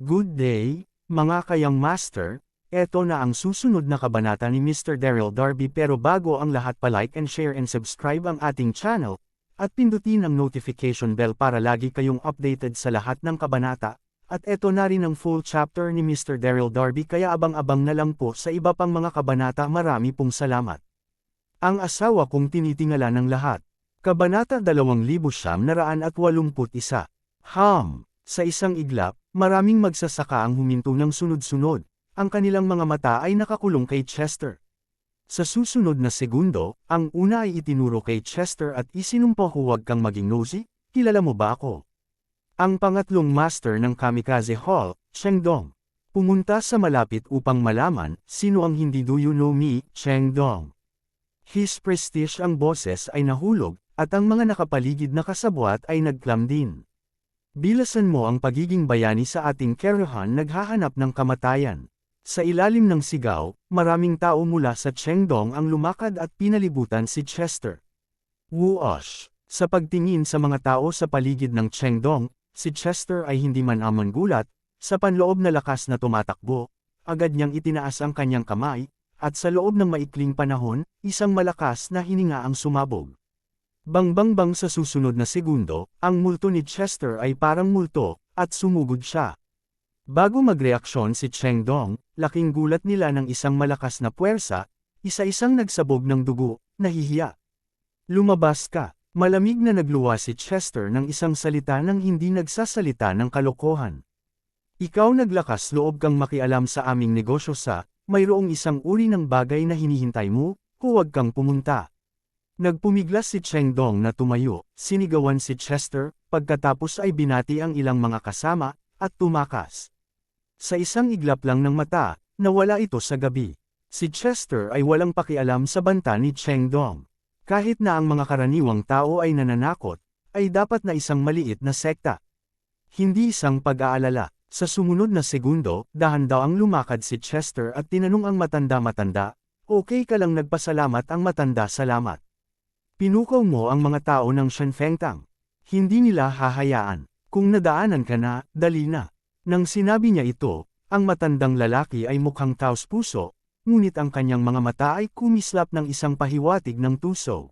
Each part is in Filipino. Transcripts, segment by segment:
Good day, mga kayang master, eto na ang susunod na kabanata ni Mr. Daryl Darby pero bago ang lahat pa-like and share and subscribe ang ating channel, at pindutin ang notification bell para lagi kayong updated sa lahat ng kabanata, at eto na rin ang full chapter ni Mr. Daryl Darby kaya abang-abang na lang po sa iba pang mga kabanata. Marami pong salamat. Ang asawa kong tinitingala ng lahat. Kabanata 2981. Sa isang iglap, maraming magsasaka ang huminto ng sunod-sunod, ang kanilang mga mata ay nakakulong kay Chester. Sa susunod na segundo, ang una ay itinuro kay Chester at isinumpa, huwag kang maging nosy, kilala mo ba ako? Ang pangatlong master ng Kamikaze Hall, Chengdong, pumunta sa malapit upang malaman, sino ang hindi do you know me, Chengdong. His prestige ang boses ay nahulog, at ang mga nakapaligid na kasabwat ay nagklam din. Bilasan mo ang pagiging bayani sa ating kerahan, naghahanap ng kamatayan. Sa ilalim ng sigaw, maraming tao mula sa Chengdong ang lumakad at pinalibutan si Chester. Whoosh! Sa pagtingin sa mga tao sa paligid ng Chengdong, si Chester ay hindi man amon gulat, sa panloob na lakas na tumatakbo, agad niyang itinaas ang kanyang kamay, at sa loob ng maikling panahon, isang malakas na hininga ang sumabog. Bang-bang-bang sa susunod na segundo, ang multo ni Chester ay parang multo, at sumugod siya. Bago magreaksyon si Chengdong, laking gulat nila ng isang malakas na puwersa, isa-isang nagsabog ng dugo, nahihiya. Lumabas ka, malamig na nagluwa si Chester ng isang salita nang hindi nagsasalita ng kalokohan. Ikaw naglakas loob kang makialam sa aming negosyo mayroong isang uri ng bagay na hinihintay mo, huwag kang pumunta. Nagpumiglas si Chengdong na tumayo, sinigawan si Chester, pagkatapos ay binati ang ilang mga kasama, at tumakas. Sa isang iglap lang ng mata, nawala ito sa gabi. Si Chester ay walang pakialam sa banta ni Chengdong. Kahit na ang mga karaniwang tao ay nananakot, ay dapat na isang maliit na sekta. Hindi isang pag-aalala. Sa sumunod na segundo, dahan-dahang lumakad si Chester at tinanong ang matanda-matanda, okay ka lang? Nagpasalamat ang matanda, salamat. Pinukaw mo ang mga tao ng Shenfengtang. Hindi nila hahayaan. Kung nadaanan ka na, dali na. Nang sinabi niya ito, ang matandang lalaki ay mukhang taos puso, ngunit ang kanyang mga mata ay kumislap ng isang pahiwatig ng tuso.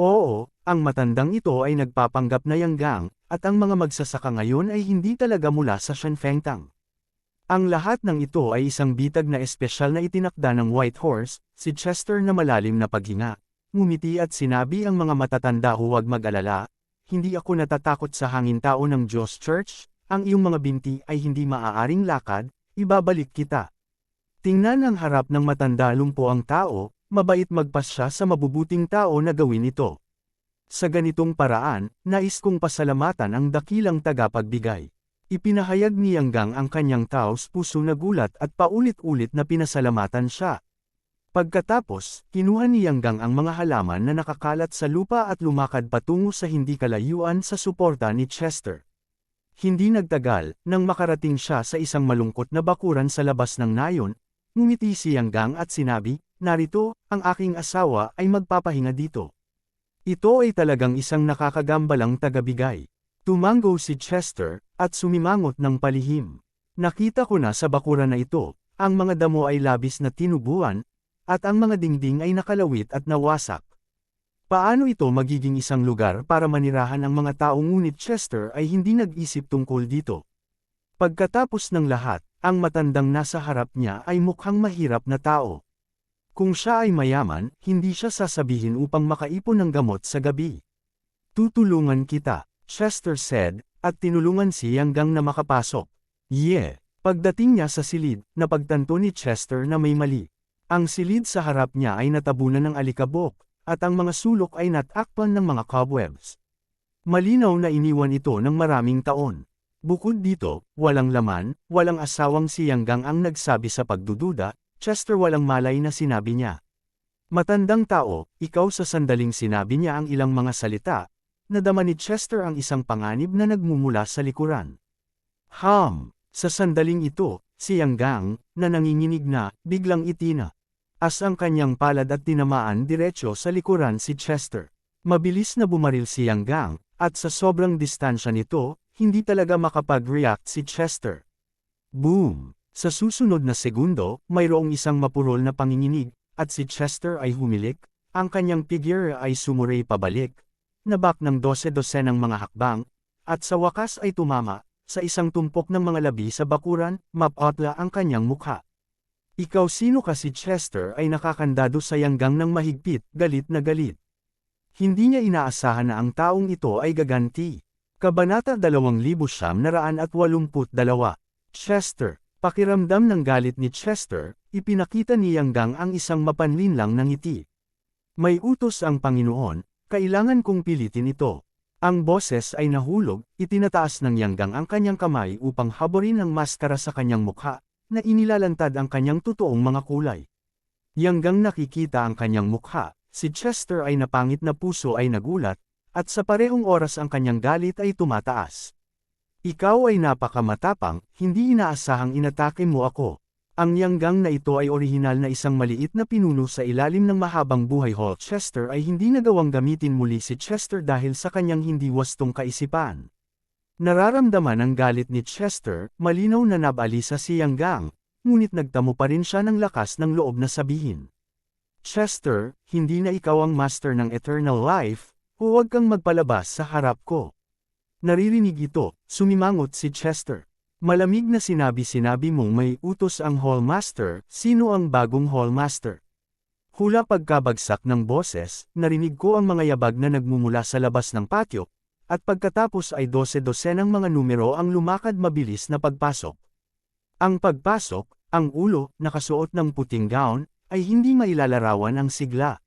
Oo, ang matandang ito ay nagpapanggap na yanggang, at ang mga magsasaka ngayon ay hindi talaga mula sa Shenfengtang. Ang lahat ng ito ay isang bitag na espesyal na itinakda ng White Horse. Si Chester na malalim na paghinga, ngumiti at sinabi, ang mga matatanda, huwag mag-alala, hindi ako natatakot sa hangin, tao ng Diyos Church, ang iyong mga binti ay hindi maaaring lakad, ibabalik kita. Tingnan ang harap ng matanda, lumpo ang tao, mabait, magpasya sa mabubuting tao na gawin ito. Sa ganitong paraan, nais kong pasalamatan ang dakilang tagapagbigay. Ipinahayag ni Yanggang ang kanyang taos puso na gulat at paulit-ulit na pinasalamatan siya. Pagkatapos, kinuha ni Yanggang ang mga halaman na nakakalat sa lupa at lumakad patungo sa hindi kalayuan sa suporta ni Chester. Hindi nagtagal, nang makarating siya sa isang malungkot na bakuran sa labas ng nayon, ngumiti si Yanggang at sinabi, narito, ang aking asawa ay magpapahinga dito. Ito ay talagang isang nakakagambalang tagabigay. Tumango si Chester, at sumimangot ng palihim. Nakita ko na sa bakuran na ito, ang mga damo ay labis na tinubuan, at ang mga dingding ay nakalawit at nawasak. Paano ito magiging isang lugar para manirahan ang mga tao? Ngunit Chester ay hindi nag-isip tungkol dito. Pagkatapos ng lahat, ang matandang nasa harap niya ay mukhang mahirap na tao. Kung siya ay mayaman, hindi siya sasabihin upang makaipon ng gamot sa gabi. Tutulungan kita, Chester said, at tinulungan si Yanggang na makapasok. Pagdating niya sa silid, napagtanto ni Chester na may mali. Ang silid sa harap niya ay natabunan ng alikabok, at ang mga sulok ay natakpan ng mga cobwebs. Malinaw na iniwan ito ng maraming taon. Bukod dito, walang laman, walang asawang si Yanggang ang nagsabi sa pagdududa. Chester walang malay na sinabi niya. Matandang tao, ikaw. Sa sandaling sinabi niya ang ilang mga salita, nadama ni Chester ang isang panganib na nagmumula sa likuran. Sa sandaling ito, si Yanggang, na nanginginig na, biglang itina. As ang kanyang palad at tinamaan diretso sa likuran si Chester. Mabilis na bumaril si Yanggang, at sa sobrang distansya nito, hindi talaga makapag-react si Chester. Boom! Sa susunod na segundo, mayroong isang mapurol na panginginig, at si Chester ay humilik, ang kanyang figure ay sumuray pabalik, nabak ng 12 ng mga hakbang, at sa wakas ay tumama, sa isang tumpok ng mga labi sa bakuran, mapotla ang kanyang mukha. Ikaw sino ka? Si Chester ay nakakandado sa yanggang ng mahigpit, galit na galit. Hindi niya inaasahan na ang taong ito ay gaganti. Kabanata 2982. Chester. Pakiramdam ng galit ni Chester, ipinakita ni Yanggang ang isang mapanlinlang na ngiti. May utos ang Panginoon, kailangan kong pilitin ito. Ang boses ay nahulog, itinataas ng Yanggang ang kanyang kamay upang haborin ang maskara sa kanyang mukha, na inilalantad ang kanyang totoong mga kulay. Yanggang nakikita ang kanyang mukha, si Chester ay napangit na puso ay nagulat, at sa parehong oras ang kanyang galit ay tumataas. Ikaw ay napakamatapang, hindi inaasahang inatake mo ako. Ang Yanggang na ito ay orihinal na isang maliit na pinuno sa ilalim ng mahabang buhay Hall. Chester ay hindi nagawang gamitin muli si Chester dahil sa kanyang hindi wastong kaisipan. Nararamdaman ang galit ni Chester, malinaw na nabalisa si Yanggang, ngunit nagtamo pa rin siya ng lakas ng loob na sabihin. Chester, hindi na ikaw ang master ng eternal life, huwag kang magpalabas sa harap ko. Naririnig ito, sumimangot si Chester. Malamig na sinabi mong may utos ang Hallmaster, sino ang bagong Hallmaster? Hula pagkabagsak ng boses, narinig ko ang mga yabag na nagmumula sa labas ng patio, at pagkatapos ay 12 ng mga numero ang lumakad mabilis na pagpasok. Ang pagpasok, ang ulo, nakasuot ng puting gown, ay hindi mailalarawan ang sigla.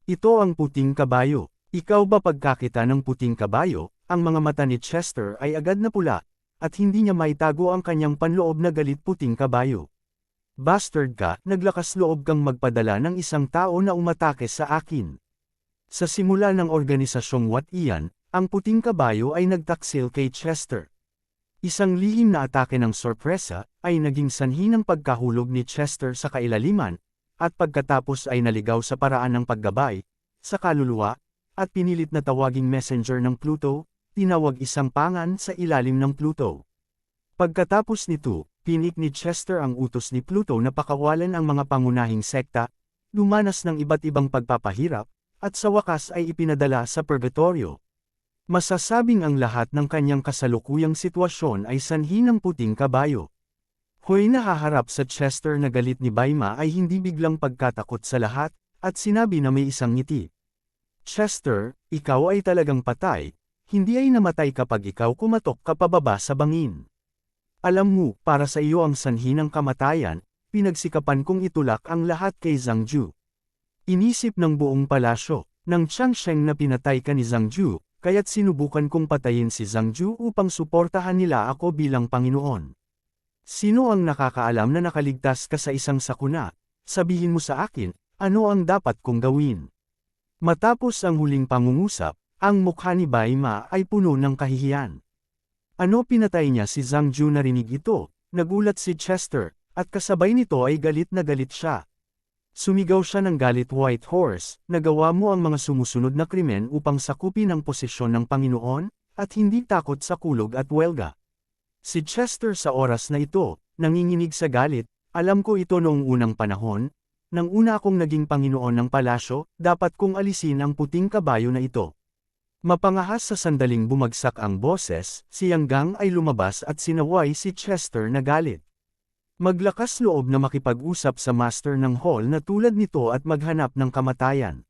Ito ang puting kabayo. Ikaw ba? Pagkakita ng puting kabayo, ang mga mata ni Chester ay agad na pula, at hindi niya maitago ang kanyang panloob na galit. Puting kabayo. Bastard ka, naglakas loob kang magpadala ng isang tao na umatake sa akin. Sa simula ng organisasyong What Iyan, ang puting kabayo ay nagtaksil kay Chester. Isang lihim na atake ng sorpresa, ay naging sanhi ng pagkahulog ni Chester sa kailaliman, at pagkatapos ay naligaw sa paraan ng paggabay, sa kaluluwa, at pinilit na tawaging messenger ng Pluto, tinawag isang pangan sa ilalim ng Pluto. Pagkatapos nito, pinik ni Chester ang utos ni Pluto na pakawalan ang mga pangunahing sekta, lumanas ng iba't ibang pagpapahirap, at sa wakas ay ipinadala sa purgatorio. Masasabing ang lahat ng kanyang kasalukuyang sitwasyon ay sanhi ng puting kabayo. Hoy, nahaharap sa Chester na galit ni Baima ay hindi biglang pagkatakot sa lahat, at sinabi na may isang ngiti. Chester, ikaw ay talagang patay, hindi ay namatay kapag ikaw kumatok ka pababa sa bangin. Alam mo, para sa iyo ang sanhi ng kamatayan, pinagsikapan kong itulak ang lahat kay Zhang Ju. Inisip ng buong palasyo, ng Changsheng na pinatay ka ni Zhang Ju, kaya't sinubukan kong patayin si Zhang Ju upang suportahan nila ako bilang Panginoon. Sino ang nakakaalam na nakaligtas ka sa isang sakuna? Sabihin mo sa akin, ano ang dapat kong gawin? Matapos ang huling pangungusap, ang mukha ni Baima ay puno ng kahihiyan. Ano, pinatay niya si Zhang Ju? Narinig ito, nagulat si Chester, at kasabay nito ay galit na galit siya. Sumigaw siya ng galit. White Horse, nagawa mo ang mga sumusunod na krimen upang sakupin ang posisyon ng Panginoon, at hindi takot sa kulog at welga. Si Chester sa oras na ito, nanginginig sa galit, alam ko ito noong unang panahon, nang una akong naging Panginoon ng palasyo, dapat kong alisin ang puting kabayo na ito. Mapangahas sa sandaling bumagsak ang boses, si Yanggang ay lumabas at sinaway si Chester na galit. Maglakas loob na makipag-usap sa master ng hall na tulad nito at maghanap ng kamatayan.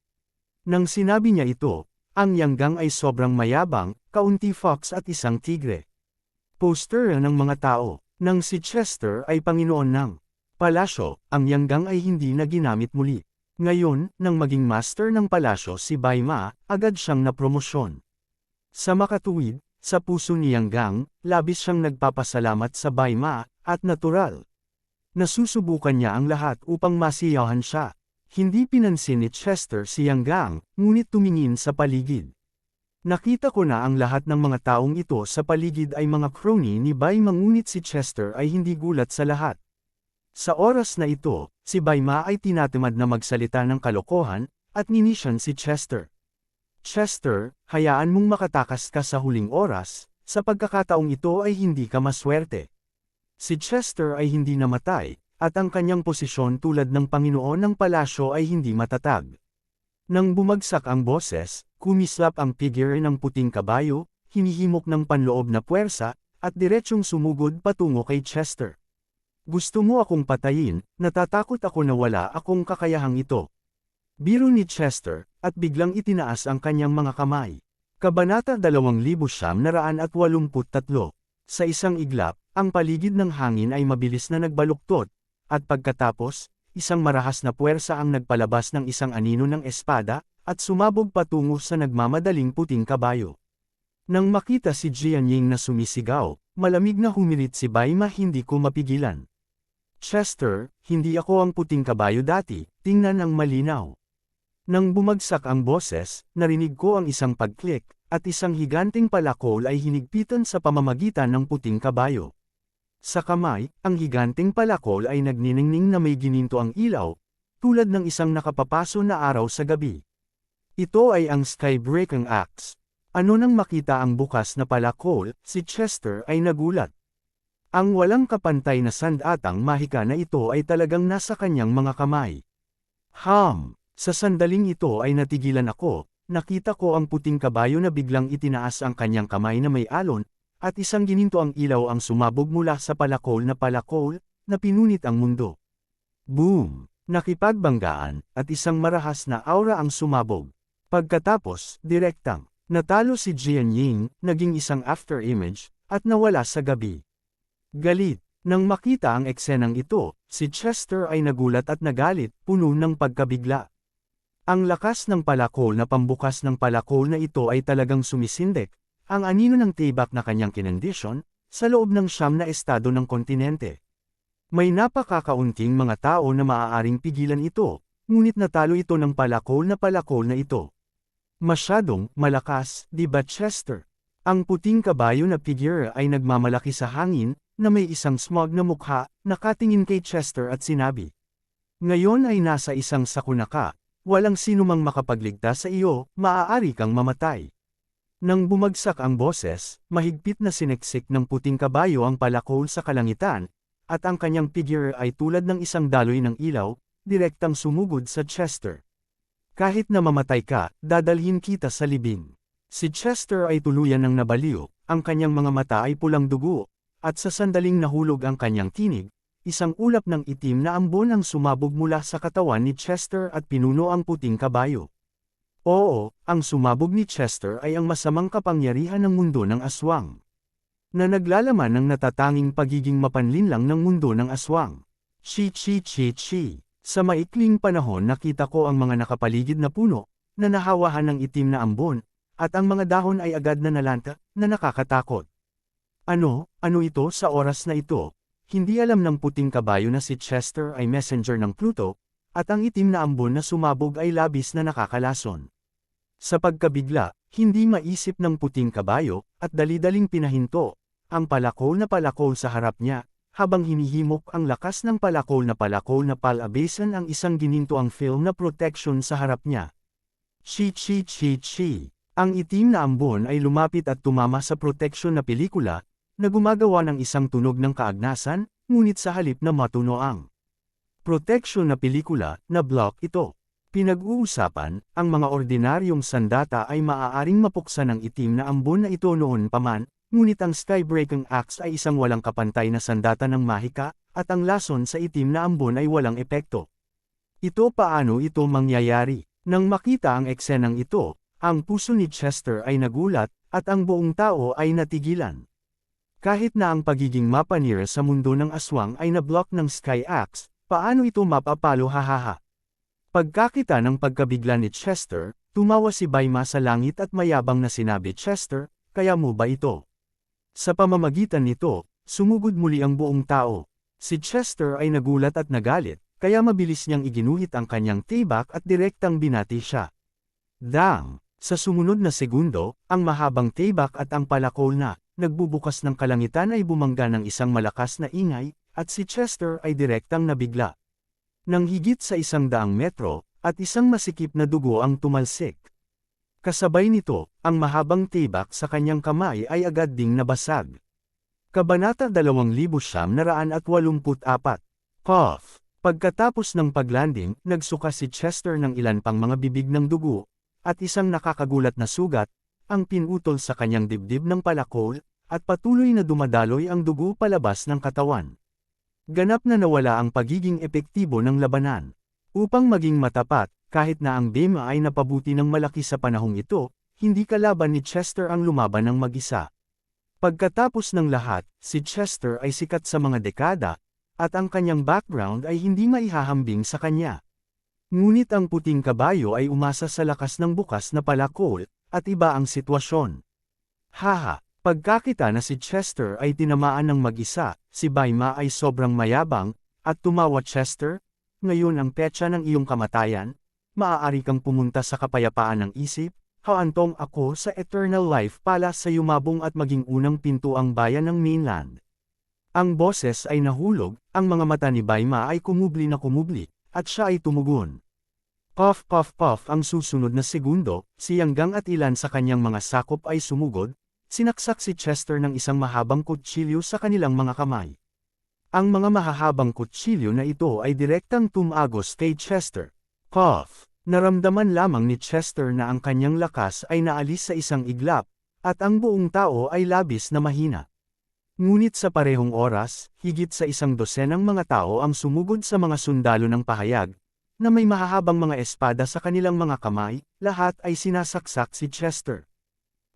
Nang sinabi niya ito, ang Yanggang ay sobrang mayabang, kaunti fox at isang tigre. Poster ng mga tao, nang si Chester ay Panginoon ng palasyo, ang Yanggang ay hindi na ginamit muli. Ngayon, nang maging master ng palasyo si Baima, agad siyang napromosyon. Sa makatuwid, sa puso ni Yanggang, labis siyang nagpapasalamat sa Baima, at natural. Nasusubukan niya ang lahat upang masiyahan siya. Hindi pinansin ni Chester si Yanggang, ngunit tumingin sa paligid. Nakita ko na ang lahat ng mga taong ito sa paligid ay mga crony ni Baima, ngunit si Chester ay hindi gulat sa lahat. Sa oras na ito, si Baima ay tinatamad na magsalita ng kalokohan, at ninisyan si Chester. Chester, hayaan mong makatakas ka sa huling oras, sa pagkakataong ito ay hindi ka maswerte. Si Chester ay hindi namatay, at ang kanyang posisyon tulad ng Panginoon ng palasyo ay hindi matatag. Nang bumagsak ang boses, kumislap ang figure ng puting kabayo, hinihimok ng panloob na puwersa, at diretsyong sumugod patungo kay Chester. Gusto mo akong patayin, natatakot ako na wala akong kakayahang ito. Biro ni Chester, at biglang itinaas ang kanyang mga kamay. Kabanata 2983. Sa isang iglap, ang paligid ng hangin ay mabilis na nagbaluktot, at pagkatapos, isang marahas na puwersa ang nagpalabas ng isang anino ng espada, at sumabog patungo sa nagmamadaling puting kabayo. Nang makita si Jianying na sumisigaw, malamig na humirit si Baima, hindi ko mapigilan. Chester, hindi ako ang puting kabayo dati, tingnan ang malinaw. Nang bumagsak ang boses, narinig ko ang isang pagklik, at isang higanting palakol ay hinigpitan sa pamamagitan ng puting kabayo. Sa kamay, ang higanting palakol ay nagniningning na may gininto ang ilaw, tulad ng isang nakapapaso na araw sa gabi. Ito ay ang Skybreaking Axe. Ano nang makita ang bukas na palakol, si Chester ay nagulat. Ang walang kapantay na sandatang mahika na ito ay talagang nasa kanyang mga kamay. Sa sandaling ito ay natigilan ako, nakita ko ang puting kabayo na biglang itinaas ang kanyang kamay na may alon, at isang gininto ang ilaw ang sumabog mula sa palakol na pinunit ang mundo. Boom! Nakipagbanggaan, at isang marahas na aura ang sumabog. Pagkatapos, direktang, natalo si Jianying, naging isang afterimage, at nawala sa gabi. Galit. Nang makita ang eksenang ito, si Chester ay nagulat at nagalit, puno ng pagkabigla. Ang lakas ng palakol na pambukas ng palakol na ito ay talagang sumisindek, ang anino ng tibak na kanyang kinondisyon, sa loob ng 9 na estado ng kontinente. May napakakaunting mga tao na maaaring pigilan ito, ngunit natalo ito ng palakol na ito. Masyadong malakas, di ba Chester? Ang puting kabayo na figure ay nagmamalaki sa hangin, na may isang smug na mukha, nakatingin kay Chester at sinabi. Ngayon ay nasa isang sakuna ka. Walang sinumang makapagligtas sa iyo, maaari kang mamatay. Nang bumagsak ang boses, mahigpit na sineksik ng puting kabayo ang palakol sa kalangitan, at ang kanyang figure ay tulad ng isang daloy ng ilaw, direktang sumugod sa Chester. Kahit na mamatay ka, dadalhin kita sa libing. Si Chester ay tuluyan ng nabaliw, ang kanyang mga mata ay pulang dugo, at sa sandaling nahulog ang kanyang tinig, isang ulap ng itim na ambon ang sumabog mula sa katawan ni Chester at pinuno ang puting kabayo. Oo, ang sumabog ni Chester ay ang masamang kapangyarihan ng mundo ng aswang. Na naglalaman ng natatanging pagiging mapanlinlang ng mundo ng aswang. Chi. Sa maikling panahon nakita ko ang mga nakapaligid na puno, na nahawahan ng itim na ambon, at ang mga dahon ay agad na nalanta, na nakakatakot. Ano ito sa oras na ito? Hindi alam ng puting kabayo na si Chester ay messenger ng Pluto, at ang itim na ambon na sumabog ay labis na nakakalason. Sa pagkabigla, hindi maisip ng puting kabayo, at dali-daling pinahinto, ang palakol sa harap niya, habang hinihimok ang lakas ng palakol na palabasan ang isang gininto ang film na protection sa harap niya. Chi. Ang itim na ambon ay lumapit at tumama sa protection na pelikula, na gumagawa ng isang tunog ng kaagnasan, ngunit sa halip na matuno ang protection na pelikula, na block ito. Pinag-uusapan, ang mga ordinaryong sandata ay maaaring mapuksa ng itim na ambon na ito noon pa man, ngunit ang Skybreaking Axe ay isang walang kapantay na sandata ng mahika, at ang lason sa itim na ambon ay walang epekto. Ito paano ito mangyayari? Nang makita ang eksenang ito, ang puso ni Chester ay nagulat, at ang buong tao ay natigilan. Kahit na ang pagiging mapanira sa mundo ng aswang ay nablock ng Sky Axe, paano ito mapapalo hahaha? Pagkakita ng pagkabigla ni Chester, tumawa si Baima sa langit at mayabang na sinabi, Chester, kaya mo ba ito? Sa pamamagitan nito, sumugod muli ang buong tao. Si Chester ay nagulat at nagalit, kaya mabilis niyang iginuhit ang kanyang tibak at direktang binati siya. Dang! Sa sumunod na segundo, ang mahabang tibak at ang palakol na nagbubukas ng kalangitan ay bumangga ng isang malakas na ingay, at si Chester ay direktang nabigla. Nang higit sa 100 metro, at isang masikip na dugo ang tumalsik. Kasabay nito, ang mahabang tibak sa kanyang kamay ay agad ding nabasag. Kabanata 2984. Cough. Pagkatapos ng paglanding, nagsuka si Chester ng ilan pang mga bibig ng dugo, at isang nakakagulat na sugat, ang pinutol sa kanyang dibdib ng palakol, at patuloy na dumadaloy ang dugo palabas ng katawan. Ganap na nawala ang pagiging epektibo ng labanan. Upang maging matapat, kahit na ang Bema ay napabuti ng malaki sa panahong ito, hindi kalaban ni Chester ang lumaban ng mag-isa. Pagkatapos ng lahat, si Chester ay sikat sa mga dekada, at ang kanyang background ay hindi maihahambing sa kanya. Ngunit ang puting kabayo ay umasa sa lakas ng bukas na palakol, at iba ang sitwasyon. Haha, pagkakita na si Chester ay tinamaan ng mag-isa, si Baima ay sobrang mayabang, at tumawa. Chester, ngayon ang petsa ng iyong kamatayan, maaari kang pumunta sa kapayapaan ng isip, haantong ako sa Eternal Life Palace sa yumabong at maging unang pinto ang bayan ng mainland. Ang boses ay nahulog, ang mga mata ni Baima ay kumubli na kumubli, at siya ay tumugon. Puff puff puff ang susunod na segundo, si Yanggang at ilan sa kanyang mga sakop ay sumugod, sinaksak si Chester ng isang mahabang kutsilyo sa kanilang mga kamay. Ang mga mahahabang kutsilyo na ito ay direktang tumagos kay Chester. Puff. Naramdaman lamang ni Chester na ang kanyang lakas ay naalis sa isang iglap, at ang buong tao ay labis na mahina. Ngunit sa parehong oras, higit sa 100 mga tao ang sumugod sa mga sundalo ng pahayag, na may mahahabang mga espada sa kanilang mga kamay, lahat ay sinasaksak si Chester.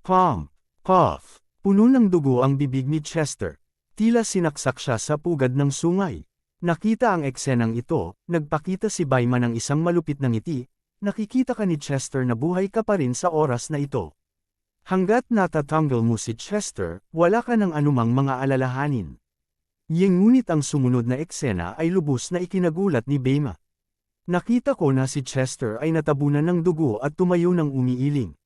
Pump! Puff! Puno ng dugo ang bibig ni Chester. Tila sinaksak siya sa pugad ng sungay. Nakita ang eksenang ito, nagpakita si Baima ng isang malupit na ngiti, nakikita ka ni Chester na buhay ka pa rin sa oras na ito. Hanggat natatanggal mo si Chester, wala ka ng anumang mga alalahanin. Ngunit ang sumunod na eksena ay lubos na ikinagulat ni Baima. Nakita ko na si Chester ay natabunan ng dugo at tumayo ng umiiling.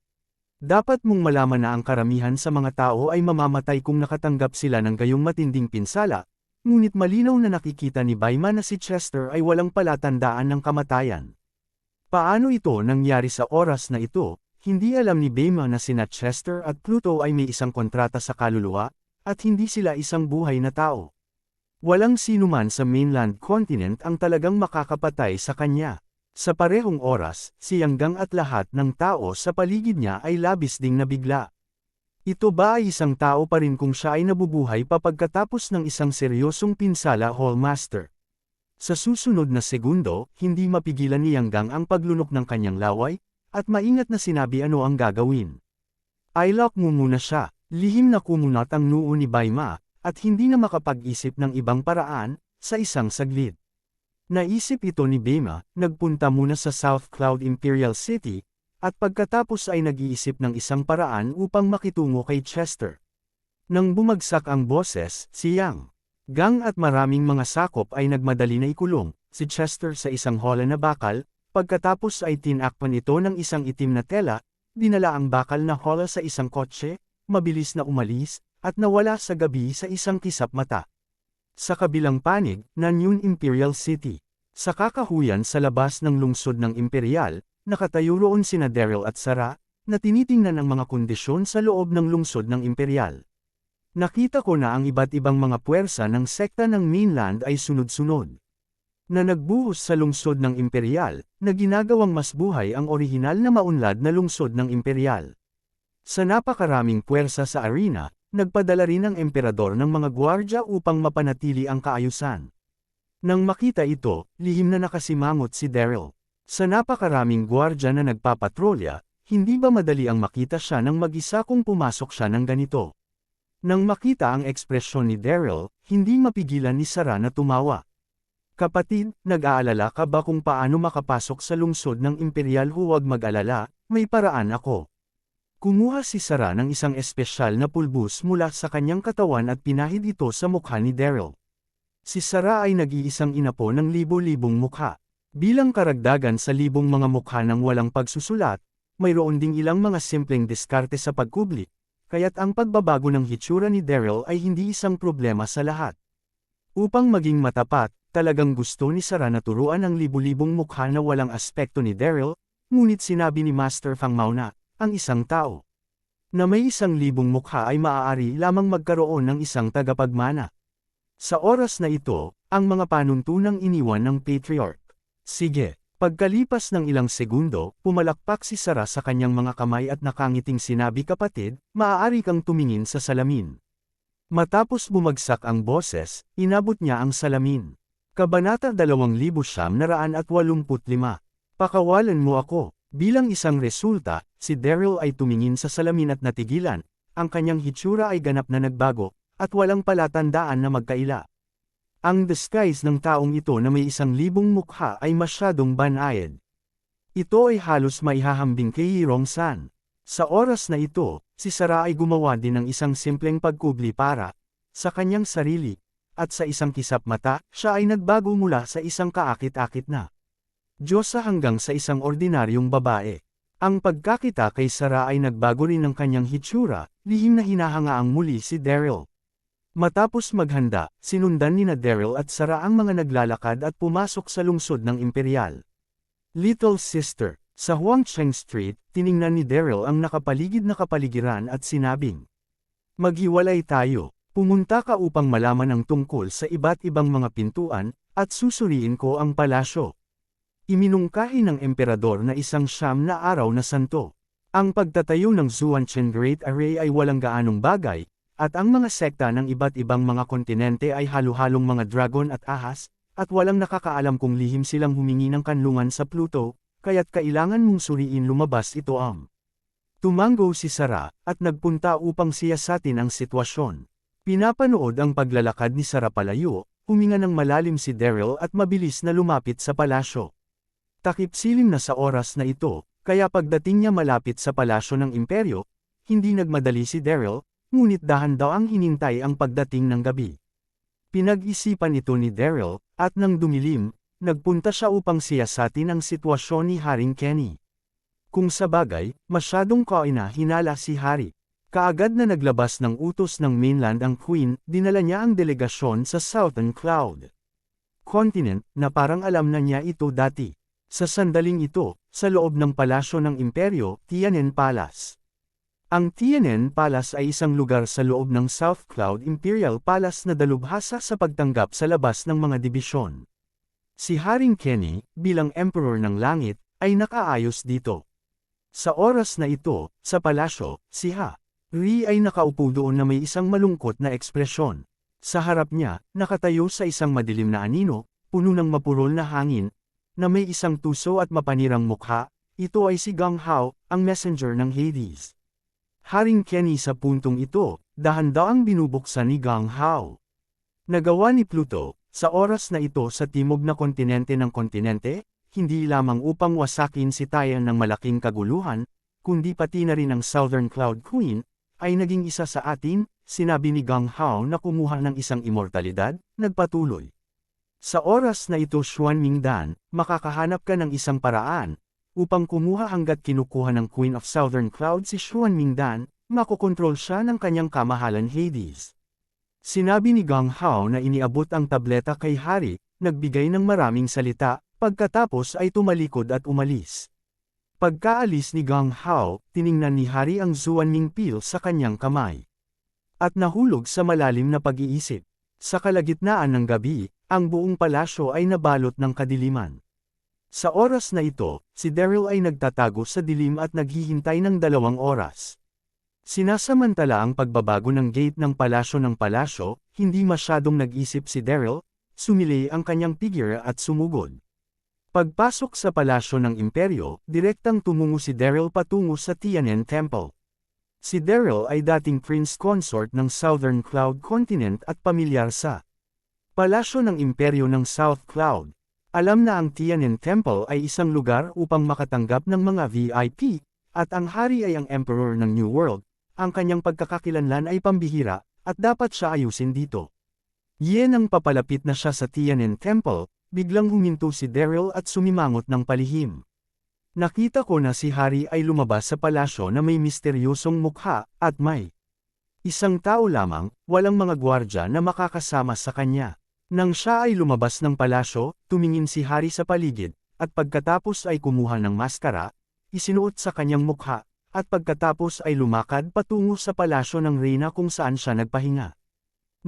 Dapat mong malaman na ang karamihan sa mga tao ay mamamatay kung nakatanggap sila ng gayong matinding pinsala, ngunit malinaw na nakikita ni Baima na si Chester ay walang palatandaan ng kamatayan. Paano ito nangyari sa oras na ito? Hindi alam ni Baima na sina Chester at Pluto ay may isang kontrata sa kaluluwa, at hindi sila isang buhay na tao. Walang sinuman sa mainland continent ang talagang makakapatay sa kanya. Sa parehong oras, si Yanggang at lahat ng tao sa paligid niya ay labis ding nabigla. Ito ba ay isang tao pa rin kung siya ay nabubuhay pa pagkatapos ng isang seryosong pinsala? Hallmaster. Sa susunod na segundo, hindi mapigilan ni Yanggang ang paglunok ng kanyang laway, at maingat na sinabi ano ang gagawin. I-lock mo muna siya. Lihim na kumunat ang noo ni Baima, at hindi na makapag-isip ng ibang paraan, sa isang saglit. Naisip ito ni Baima, nagpunta muna sa South Cloud Imperial City, at pagkatapos ay nag-iisip ng isang paraan upang makitungo kay Chester. Nang bumagsak ang boses, si Yanggang at maraming mga sakop ay nagmadali na ikulong, si Chester sa isang hola na bakal. Pagkatapos ay tinakpan ito ng isang itim na tela, dinala ang bakal na hola sa isang kotse, mabilis na umalis, at nawala sa gabi sa isang kisap mata. Sa kabilang panig, ng Imperial City. Sa kakahuyan sa labas ng lungsod ng Imperial, nakatayo roon sina Daryl at Sarah, na tinitingnan ang mga kondisyon sa loob ng lungsod ng Imperial. Nakita ko na ang iba't ibang mga puwersa ng sekta ng mainland ay sunod-sunod. Na nagbuhos sa lungsod ng Imperial, na ginagawang mas buhay ang orihinal na maunlad na lungsod ng Imperial. Sa napakaraming puwersa sa arena, nagpadala rin ang emperador ng mga gwardya upang mapanatili ang kaayusan. Nang makita ito, lihim na nakasimangot si Daryl. Sa napakaraming gwardya na nagpapatrolya, hindi ba madali ang makita siya nang mag-isa kung pumasok siya ng ganito? Nang makita ang ekspresyon ni Daryl, hindi mapigilan ni Sarah na tumawa. Kapatid, nag-aalala ka ba kung paano makapasok sa lungsod ng Imperial? Huwag mag-alala, may paraan ako. Kumuha si Sarah ng isang espesyal na pulbus mula sa kanyang katawan at pinahid ito sa mukha ni Daryl. Si Sarah ay nag-iisang inapo ng libo-libong mukha. Bilang karagdagan sa libong mga mukha ng walang pagsusulat, mayroon ding ilang mga simpleng diskarte sa pagkubli, kaya't ang pagbabago ng hitsura ni Daryl ay hindi isang problema sa lahat. Upang maging matapat, talagang gusto ni Sarah na turuan ang libu-libong mukha na walang aspekto ni Daryl, ngunit sinabi ni Master Fang Mao na, ang isang tao na may 1,000 mukha ay maaari lamang magkaroon ng isang tagapagmana. Sa oras na ito, ang mga panuntunang iniwan ng patriarch. Sige. Pagkalipas ng ilang segundo, pumalakpak si Sarah sa kanyang mga kamay at nakangiting sinabi, kapatid, maaari kang tumingin sa salamin. Matapos bumagsak ang boses, inabot niya ang salamin. Kabanata 2985. Pakawalan mo ako. Bilang isang resulta, si Daryl ay tumingin sa salamin at natigilan, ang kanyang hitsura ay ganap na nagbago, at walang palatandaan na magkaila. Ang disguise ng taong ito na may 1,000 mukha ay masyadong banayad. Ito ay halos maihahambing kay Rong-san. Sa oras na ito, si Sarah ay gumawa din ng isang simpleng pagkubli para sa kanyang sarili, at sa isang kisap mata, siya ay nagbago mula sa isang kaakit-akit na Diyosa hanggang sa isang ordinaryong babae. Ang pagkakita kay Sarah ay nagbago rin ng kanyang hitsura, lihim na hinahangaang muli si Daryl. Matapos maghanda, sinundan nina Daryl at Sarah ang mga naglalakad at pumasok sa lungsod ng Imperial. Little Sister, sa Huangcheng Street, tiningnan ni Daryl ang nakapaligid na kapaligiran at sinabing, maghiwalay tayo, pumunta ka upang malaman ang tungkol sa iba't ibang mga pintuan, at susuriin ko ang palasyo. Iminungkahi ng emperador na 100 na araw na santo. Ang pagtatayo ng Xuanchen Great Array ay walang gaanong bagay, at ang mga sekta ng iba't ibang mga kontinente ay halo-halong mga dragon at ahas, at walang nakakaalam kung lihim silang humingi ng kanlungan sa Pluto, kaya't kailangan mong suriin lumabas ito Tumango si Sarah, at nagpunta upang siyasatin ang sitwasyon. Pinapanood ang paglalakad ni Sarah palayo, huminga ng malalim si Daryl at mabilis na lumapit sa palasyo. Takip-silim na sa oras na ito, kaya pagdating niya malapit sa palasyo ng imperyo, hindi nagmadali si Daryl, ngunit dahan daw ang hinintay ang pagdating ng gabi. Pinag-isipan ito ni Daryl, at nang dumilim, nagpunta siya upang siyasatin ang sitwasyon ni Haring Kenny. Kung sa bagay, masyadong hinala si Hari. Kaagad na naglabas ng utos ng mainland ang Queen, dinala niya ang delegasyon sa Southern Cloud Continent, na parang alam na niya ito dati. Sa sandaling ito, sa loob ng palasyo ng imperyo, Tian'an Palace. Ang Tian'an Palace ay isang lugar sa loob ng South Cloud Imperial Palace na dalubhasa sa pagtanggap sa labas ng mga dibisyon. Si Haring Kenny, bilang Emperor ng Langit, ay nakaayos dito. Sa oras na ito, sa palasyo, si Hari ay nakaupo doon na may isang malungkot na ekspresyon. Sa harap niya, nakatayo sa isang madilim na anino, puno ng mapurol na hangin, na may isang tuso at mapanirang mukha. Ito ay si Gang Hao, ang messenger ng Hades. Haring Kenny sa puntong ito, dahan-daang binubuksan ni Gang Hao. Nagawa ni Pluto, sa oras na ito sa timog na kontinente ng kontinente, hindi lamang upang wasakin si Tian ng malaking kaguluhan, kundi pati na rin ang Southern Cloud Queen, ay naging isa sa atin, sinabi ni Gang Hao na kumuha ng isang immortalidad, nagpatuloy. Sa oras na ito Xuan Mingdan, makakahanap ka ng isang paraan, upang kumuha hanggat kinukuha ng Queen of Southern Cloud si Xuan Mingdan, makokontrol siya ng kanyang kamahalan Hades. Sinabi ni Gang Hao na iniabot ang tableta kay Hari, nagbigay ng maraming salita, pagkatapos ay tumalikod at umalis. Pagkaalis ni Gang Hao, tiningnan ni Hari ang Xuanming Pil sa kanyang kamay. At nahulog sa malalim na pag-iisip. Sa kalagitnaan ng gabi, ang buong palasyo ay nabalot ng kadiliman. Sa oras na ito, si Daryl ay nagtatago sa dilim at naghihintay ng 2 oras. Sinasamantala ang pagbabago ng gate ng palasyo, hindi masyadong nag-isip si Daryl, sumili ang kanyang figure at sumugod. Pagpasok sa palasyo ng imperyo, direktang tumungo si Daryl patungo sa Tian'an Temple. Si Daryl ay dating prince consort ng Southern Cloud Continent at pamilyar sa palasyo ng imperyo ng South Cloud. Alam na ang Tian'an Temple ay isang lugar upang makatanggap ng mga VIP, at ang hari ay ang Emperor ng New World, ang kanyang pagkakakilanlan ay pambihira, at dapat siya ayusin dito. Yen ang papalapit na siya sa Tian'an Temple, biglang huminto si Daryl at sumimangot ng palihim. Nakita ko na si Hari ay lumabas sa palasyo na may misteryosong mukha, at may isang tao lamang, walang mga gwardya na makakasama sa kanya. Nang siya ay lumabas ng palasyo, tumingin si Hari sa paligid, at pagkatapos ay kumuha ng maskara, isinuot sa kanyang mukha, at pagkatapos ay lumakad patungo sa palasyo ng reyna kung saan siya nagpahinga.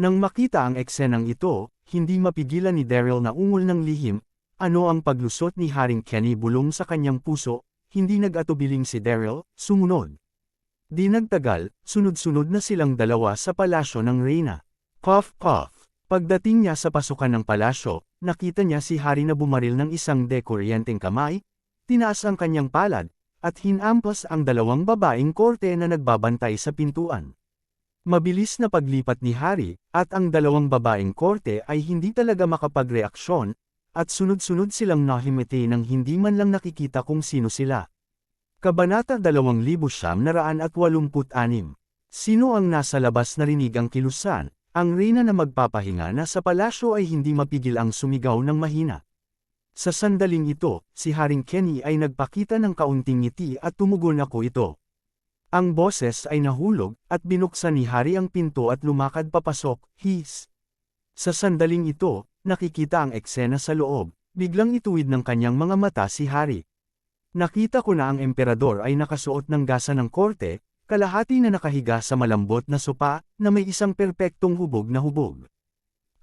Nang makita ang eksenang ito, hindi mapigilan ni Daryl na ungol ng lihim. Ano ang paglusot ni Haring Kenny bulong sa kanyang puso, hindi nag-atubiling si Daryl, sumunod. Di nagtagal, sunod-sunod na silang dalawa sa palasyo ng reyna. Cough cough. Pagdating niya sa pasukan ng palasyo, nakita niya si Hari na bumaril ng isang dekuryenteng kamay, tinaas ang kanyang palad, at hinampas ang dalawang babaeng korte na nagbabantay sa pintuan. Mabilis na paglipat ni Hari, at ang dalawang babaeng korte ay hindi talaga makapagreaksyon, at sunod-sunod silang nahimete nang hindi man lang nakikita kung sino sila. Kabanata 2986. Sino ang nasa labas narinig ang kilusan? Ang reyna na magpapahinga na sa palasyo ay hindi mapigil ang sumigaw ng mahina. Sa sandaling ito, si Haring Kenny ay nagpakita ng kaunting ngiti at tumugon ako ito. Ang boses ay nahulog, at binuksan ni Hari ang pinto at lumakad papasok, his. Sa sandaling ito, nakikita ang eksena sa loob, biglang ituwid ng kanyang mga mata si Hari. Nakita ko na ang emperador ay nakasuot ng gasa ng korte, kalahati na nakahiga sa malambot na sopa, na may isang perpektong hubog na hubog.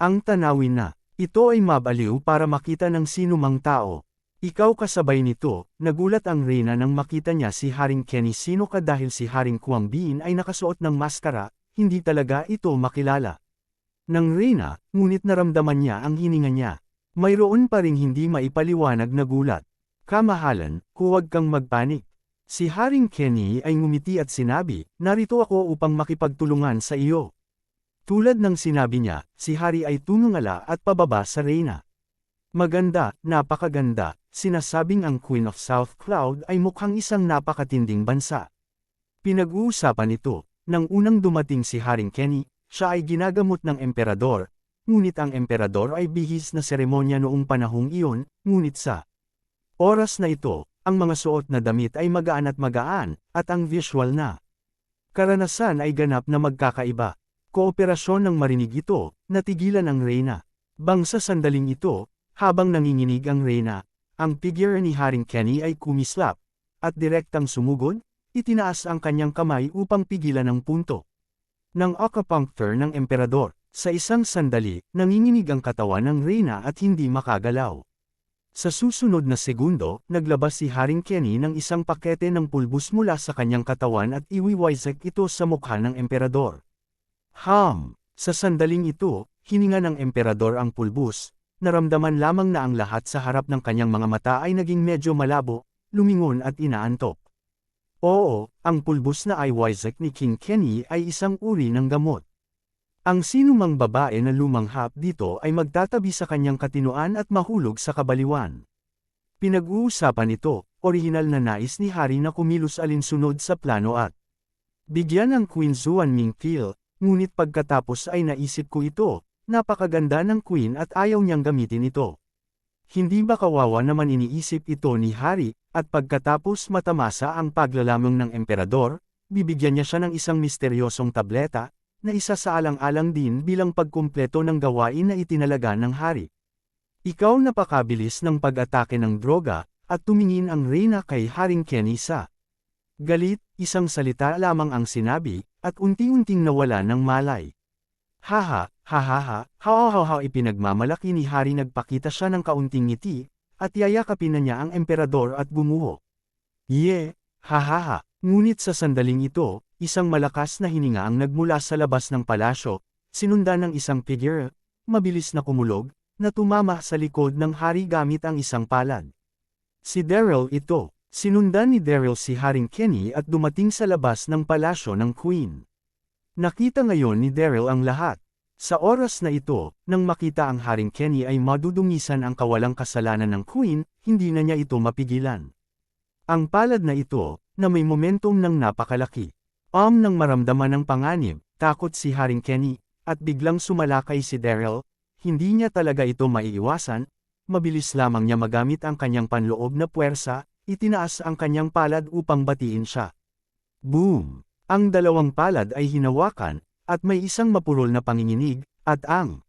Ang tanawin na, ito ay mabaliw para makita ng sinumang tao. Ikaw kasabay nito, nagulat ang reyna nang makita niya si Haring Kenny. Sino ka? Dahil si Haring Kuang Bin ay nakasuot ng maskara, hindi talaga ito makilala. Nang reyna, ngunit naramdaman niya ang hininga niya. Mayroon pa ring hindi maipaliwanag na gulat. Kamahalan, huwag kang magpanik. Si Haring Kenny ay ngumiti at sinabi, narito ako upang makipagtulungan sa iyo. Tulad ng sinabi niya, si Hari ay tumungala at pababa sa reyna. Maganda, napakaganda, sinasabing ang Queen of South Cloud ay mukhang isang napakatinding bansa. Pinag-uusapan ito, nang unang dumating si Haring Kenny, siya ay ginagamot ng emperador, ngunit ang emperador ay bihis na seremonya noong panahong iyon, ngunit sa oras na ito, ang mga suot na damit ay magaan, at ang visual na karanasan ay ganap na magkakaiba. Kooperasyon ng marinig ito, natigilan ang reyna. Bang sa sandaling ito, habang nanginginig ang reyna, ang figure ni Haring Kenny ay kumislap, at direktang sumugod, itinaas ang kanyang kamay upang pigilan ang punto ng acupuncture ng emperador. Sa isang sandali, nanginginig ang katawan ng reyna at hindi makagalaw. Sa susunod na segundo, naglabas si Haring Kenny ng isang pakete ng pulbos mula sa kanyang katawan at iwiwisek ito sa mukha ng emperador. Sa sandaling ito, hininga ng emperador ang pulbos, naramdaman lamang na ang lahat sa harap ng kanyang mga mata ay naging medyo malabo, lumingon at inaantok. Oo, ang pulbos na iwisek ni King Kenny ay isang uri ng gamot. Ang sinumang babae na lumanghap dito ay magtatabi sa kanyang katinoan at mahulog sa kabaliwan. Pinag-uusapan ito, orihinal na nais ni Hari na kumilos alinsunod sa plano at bigyan ng Queen Zuan Ming feel, ngunit pagkatapos ay naisip ko ito, napakaganda ng Queen at ayaw niyang gamitin ito. Hindi ba kawawa naman iniisip ito ni Hari, at pagkatapos matamasa ang paglalamang ng emperador, bibigyan niya siya ng isang misteryosong tableta, na isa sa alang-alang din bilang pagkumpleto ng gawain na itinalaga ng Hari. Ikaw napakabilis ng pag-atake ng droga, at tumingin ang reyna kay Haring Kenny sa galit, isang salita lamang ang sinabi, at unti-unting nawala ng malay. Haha, ipinagmamalaki ni Hari. Nagpakita siya ng kaunting ngiti, at yayakapin na niya ang emperador at gumuho. Ngunit sa sandaling ito, isang malakas na hininga ang nagmula sa labas ng palasyo, sinundan ng isang figure, mabilis na kumulog, na tumama sa likod ng Hari gamit ang isang palad. Si Daryl ito. Sinundan ni Daryl si Haring Kenny at dumating sa labas ng palasyo ng Queen. Nakita ngayon ni Daryl ang lahat. Sa oras na ito, nang makita ang Haring Kenny ay madudungisan ang kawalang kasalanan ng Queen, hindi na niya ito mapigilan. Ang palad na ito, na may momentum ng napakalaki. Nang maramdaman ng panganib, takot si Haring Kenny, at biglang sumalakay si Daryl, hindi niya talaga ito maiiwasan, mabilis lamang niya magamit ang kanyang panloob na puwersa, itinaas ang kanyang palad upang batiin siya. Boom! Ang dalawang palad ay hinawakan, at may isang mapurol na panginginig, at ang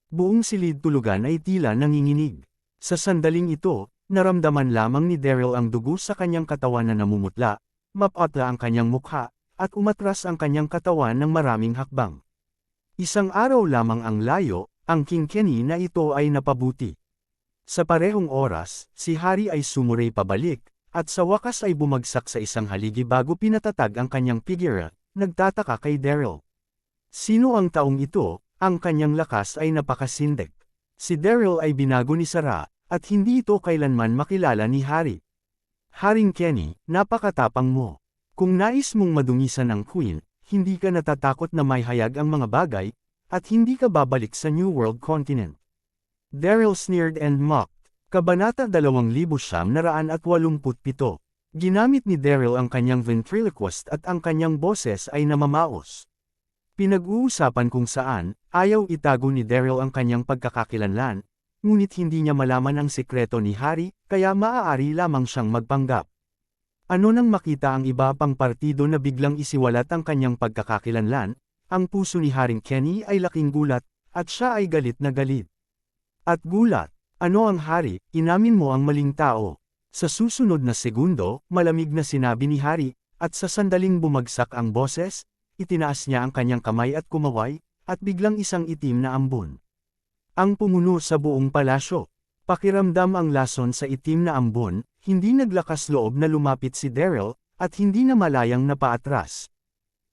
buong silid tulugan ay tila nanginginig. Sa sandaling ito, naramdaman lamang ni Daryl ang dugo sa kanyang katawan na namumutla, mapatla ang kanyang mukha, at umatras ang kanyang katawan ng maraming hakbang. Isang araw lamang ang layo, ang King Kenny na ito ay napabuti. Sa parehong oras, si Hari ay sumuray pabalik, at sa wakas ay bumagsak sa isang haligi bago pinatatag ang kanyang figura, nagtataka kay Daryl. Sino ang taong ito? Ang kanyang lakas ay napakasindik. Si Daryl ay binago ni Sarah, at hindi ito kailanman makilala ni Hari. Haring Kenny, napakatapang mo. Kung nais mong madungisan ang Queen, hindi ka natatakot na may hayag ang mga bagay, at hindi ka babalik sa New World Continent. Daryl sneered and mocked. Kabanata 2987. Ginamit ni Daryl ang kanyang ventriloquist at ang kanyang boses ay namamaos. Pinag-uusapan kung saan, ayaw itago ni Daryl ang kanyang pagkakakilanlan, ngunit hindi niya malaman ang sikreto ni Hari, kaya maaari lamang siyang magpanggap. Ano nang makita ang iba pang partido na biglang isiwalat ang kanyang pagkakakilanlan, ang puso ni Haring Kenny ay laking gulat, at siya ay galit na galit. At gulat, ano ang Hari, inamin mo ang maling tao. Sa susunod na segundo, malamig na sinabi ni Hari, at sa sandaling bumagsak ang boses, itinaas niya ang kanyang kamay at kumaway, at biglang isang itim na ambon. Ang pumuno sa buong palasyo. Pakiramdam ang lason sa itim na ambon, hindi naglakas loob na lumapit si Daryl, at hindi na malayang napaatras.